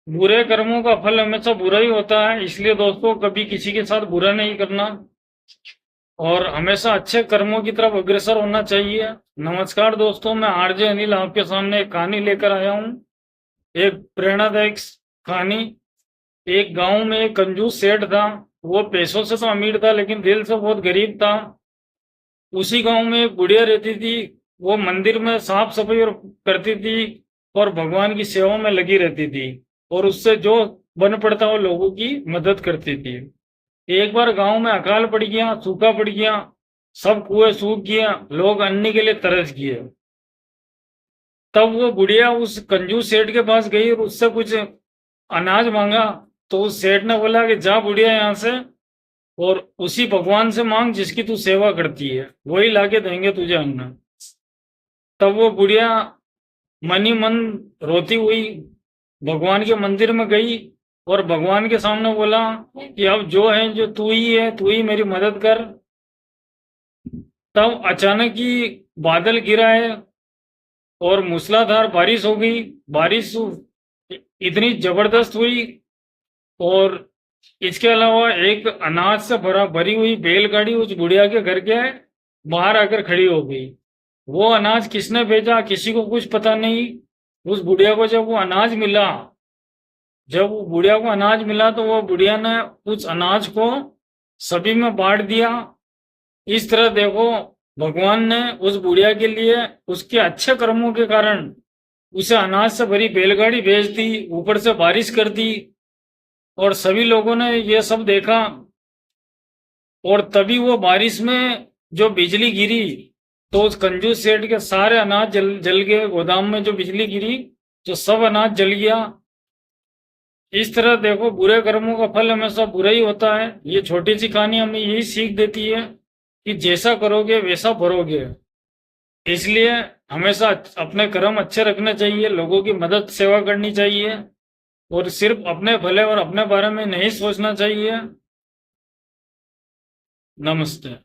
बुरे कर्मों का फल हमेशा बुरा ही होता है, इसलिए दोस्तों कभी किसी के साथ बुरा नहीं करना और हमेशा अच्छे कर्मों की तरफ अग्रसर होना चाहिए। नमस्कार दोस्तों, मैं आरजे अनिल आपके सामने एक कहानी लेकर आया हूँ। एक प्रेरणादायक कहानी। एक गांव में एक कंजूस सेठ था। वो पैसों से तो अमीर था लेकिन दिल से बहुत गरीब था। उसी गांव में एक बुढ़िया रहती थी। वो मंदिर में साफ सफाई और करती थी और भगवान की सेवा में लगी रहती थी और उससे जो बन पड़ता वो लोगों की मदद करती थी। एक बार गांव में अकाल पड़ गया, सूखा पड़ गया, सब कुएं सूख गया, लोग अन्न के लिए तरस गए। तब वो बुढ़िया उस कंजूस सेठ के पास गई और उससे कुछ अनाज मांगा। तो उस सेठ ने बोला कि जा बुढ़िया यहाँ से और उसी भगवान से मांग जिसकी तू सेवा करती है, वही लाके देंगे तुझे अन्न। तब वो बुढ़िया मन ही मन रोती हुई भगवान के मंदिर में गई और भगवान के सामने बोला कि अब जो है जो तू ही है, तू ही मेरी मदद कर। तब अचानक ही बादल गिरा है और मूसलाधार बारिश हो गई। बारिश इतनी जबरदस्त हुई और इसके अलावा एक अनाज से भरी हुई बैलगाड़ी उस बुढ़िया के घर के बाहर आकर खड़ी हो गई। वो अनाज किसने भेजा किसी को कुछ पता नहीं। उस बुढ़िया को जब वो अनाज मिला, जब वो बुढ़िया को अनाज मिला तो वो बुढ़िया ने उस अनाज को सभी में बांट दिया। इस तरह देखो, भगवान ने उस बुढ़िया के लिए उसके अच्छे कर्मों के कारण उसे अनाज से भरी बैलगाड़ी भेज दी, ऊपर से बारिश कर दी और सभी लोगों ने ये सब देखा। और तभी वो बारिश में जो बिजली गिरी तो उस कंजूस सेठ के सारे अनाज जल गए। गोदाम में जो बिजली गिरी तो सब अनाज जल गया। इस तरह देखो, बुरे कर्मों का फल हमेशा बुरा ही होता है। ये छोटी सी कहानी हमें यही सीख देती है कि जैसा करोगे वैसा भरोगे। इसलिए हमेशा अपने कर्म अच्छे रखने चाहिए, लोगों की मदद सेवा करनी चाहिए और सिर्फ अपने भले और अपने बारे में नहीं सोचना चाहिए। नमस्ते।